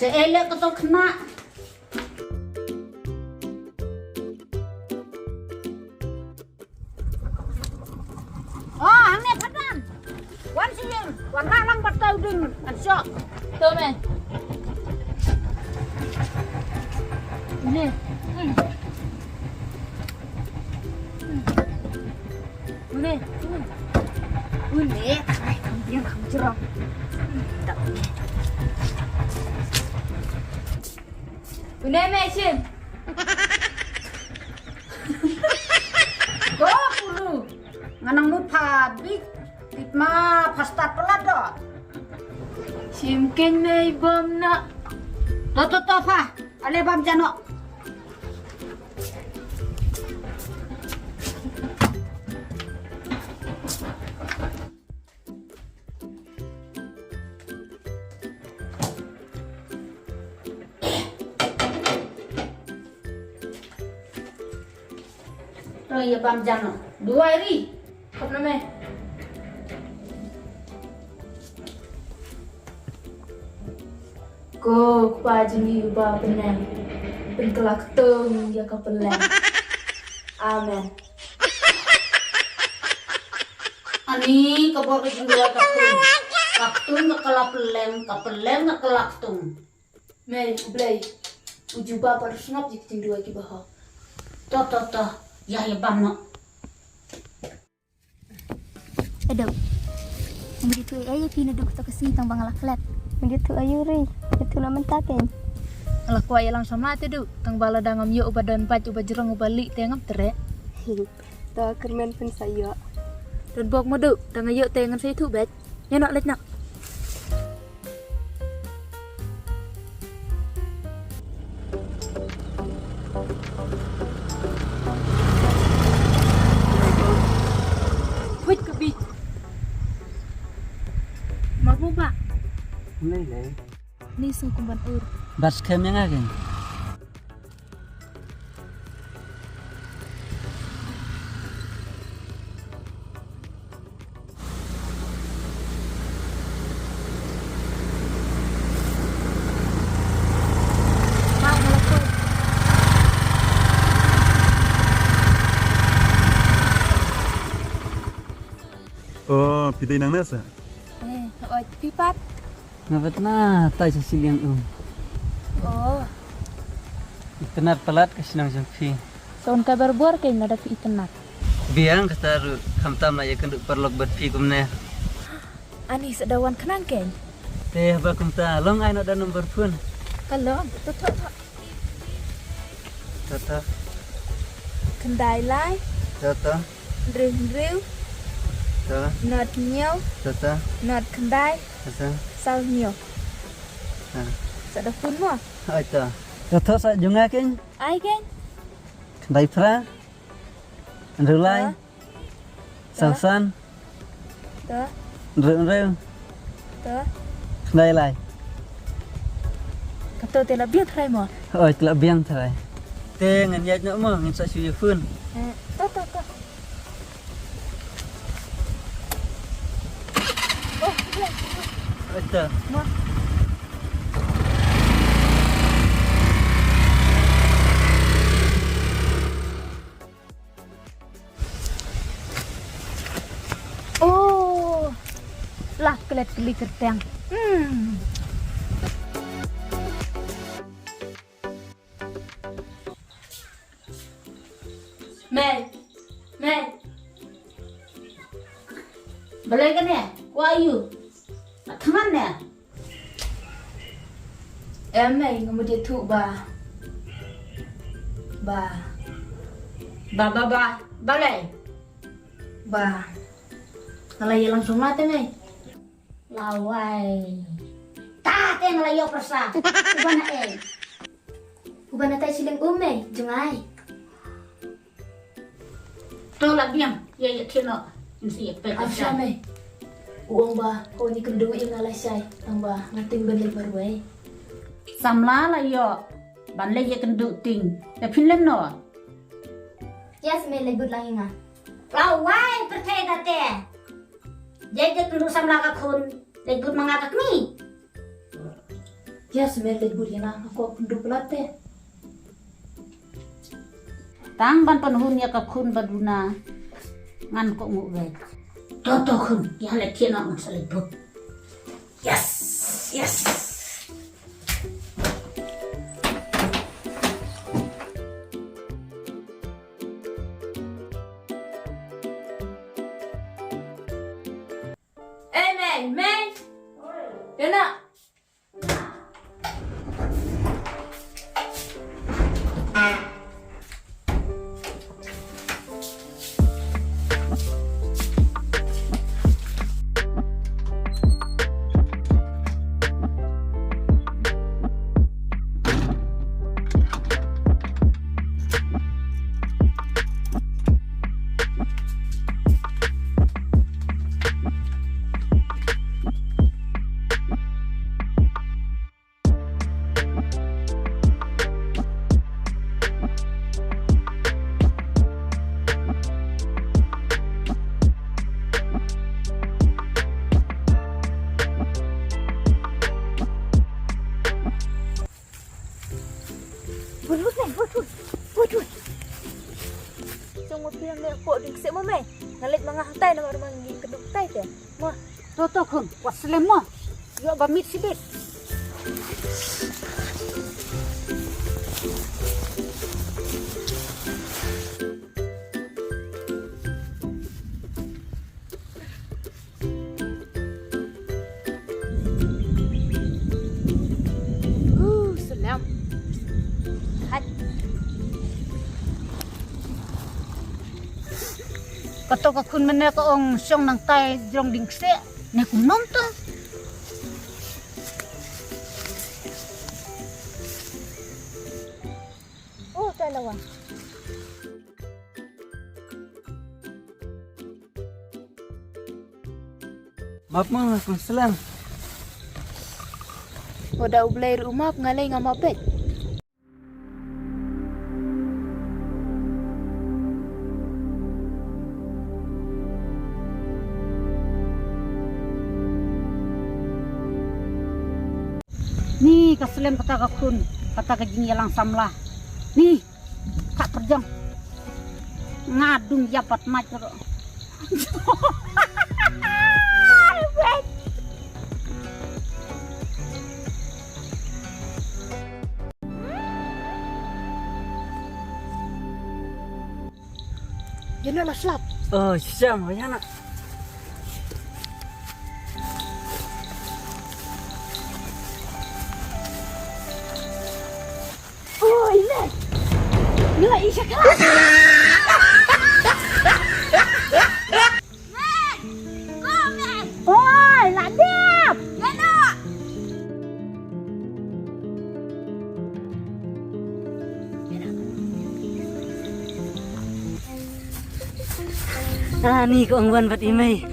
Seelek ketok kena. Oh, hangnya padan. Wan sing, wan lang batau ding, ansok. Tuh, men. Ini. Ini. Ini, yang kamu cerah. Tak boleh. Ini, men, Shin. Go pulu. Nganang mu pabik. Pitma pasta pelat do. Simkin may bom na. Toto fa. Ale bam jano. Oh iya bam jano. 2 hari. Kap na, men. Ko pajini ba benar. Penkelak tung ya kapelan. Amen. Ani kabor ke dua kaptung. Kaptung kapelem kelaktung. Men, blay. Uju ba par snap jik ting dua ki baha. To. Ya bam no. Aduh, begitu ayo kini duduk to kesini tang bangala flat. Begitu ayo ri, itu naman taken. Alah ko ay lang sama te du. Tang bala dangam yo ubadan pat uba jerong ubali tengam tere. To kermen pun saya. Dan bok mo du. Tang yo tengan say tu bet. Ya nak let nak. Wait kabi. Mabu ba? Mulai. Ni sung kumban ur. Bas kem yang agen. Oh, pita inang nasa. Oi pipat. Ngabat na tay sa silyang Oh, Itenat pelat ke sinang jampi. soun kabar buar kay nada pi itenat. Biang kata kamtam na yakan perlok berpi kumne. Ani sedawan kenang kay. Teh bakum ta long ay no da nomor pun. Kalong to. Tata Kendai lai, tata driu, tata nod nyo, tata nod kendai, tata. sal nyo. Ha. Sada pun mo. Ay ta. Tata sa junga ken. Ai kay. Kendai pra. Andulai. Salsan. To, Reu. to. Kendai lai. Kato tela biar try mo. Oi telak biang tarai. Teh ngan yat no mo ngin sa suyu fun. To. Oh, Ay ta. mo. Oh, lah kelet keli kerteng. Mel. Balai kan ya? Wah ayu. Tangan ya? Emay ngamudi tu ba. Balai. Ba. Nalay langsung mati may. Lawai. Teng layo persa. Kubana Ubana tay silang umay, jungay. Tolak diam. Ya kena. Ini pek Afsya may. Uang ba ko ni kendu yung alay say. Ang ba ngating balik barway. Samla layo. Banlay ya kenduk ting. Ya pinlem no. Yes, may labot lang nga. Lawai percaya date. Jadi kenduk samla ka kun. Lebut mangakak ni. Ya semeled burina aku penduk pelate. Tang ban penhun ya ka khun baduna ngan ko ngu ve. To khun ya le thiên ang sale bu. Yes. Yes. Men. Yana. Semua pihak nak kok di sik mo mai. Ngalit mga hatay na marumang keduk tay te. Mo, To khun waslem mo. Yo ba mit sibit. selam. Hat. Kato ka khun mene ka ong song nang tay jong ding se. Ne kum nom to. Oh, tay lawan. Maaf mah, Waalaikumsalam. Udah ubelai rumah ngalai ngamapet. Ni kaslem kata ka khun, kata ka jing yalang samlah. Ni kak perjang. Ngadung japat macro. Jangan lah slap. Oh, siam, banyak nak. Oh, ini. Nila isya kan. Oi, ladep. Yana. Ah, ni kau angguan buat imei.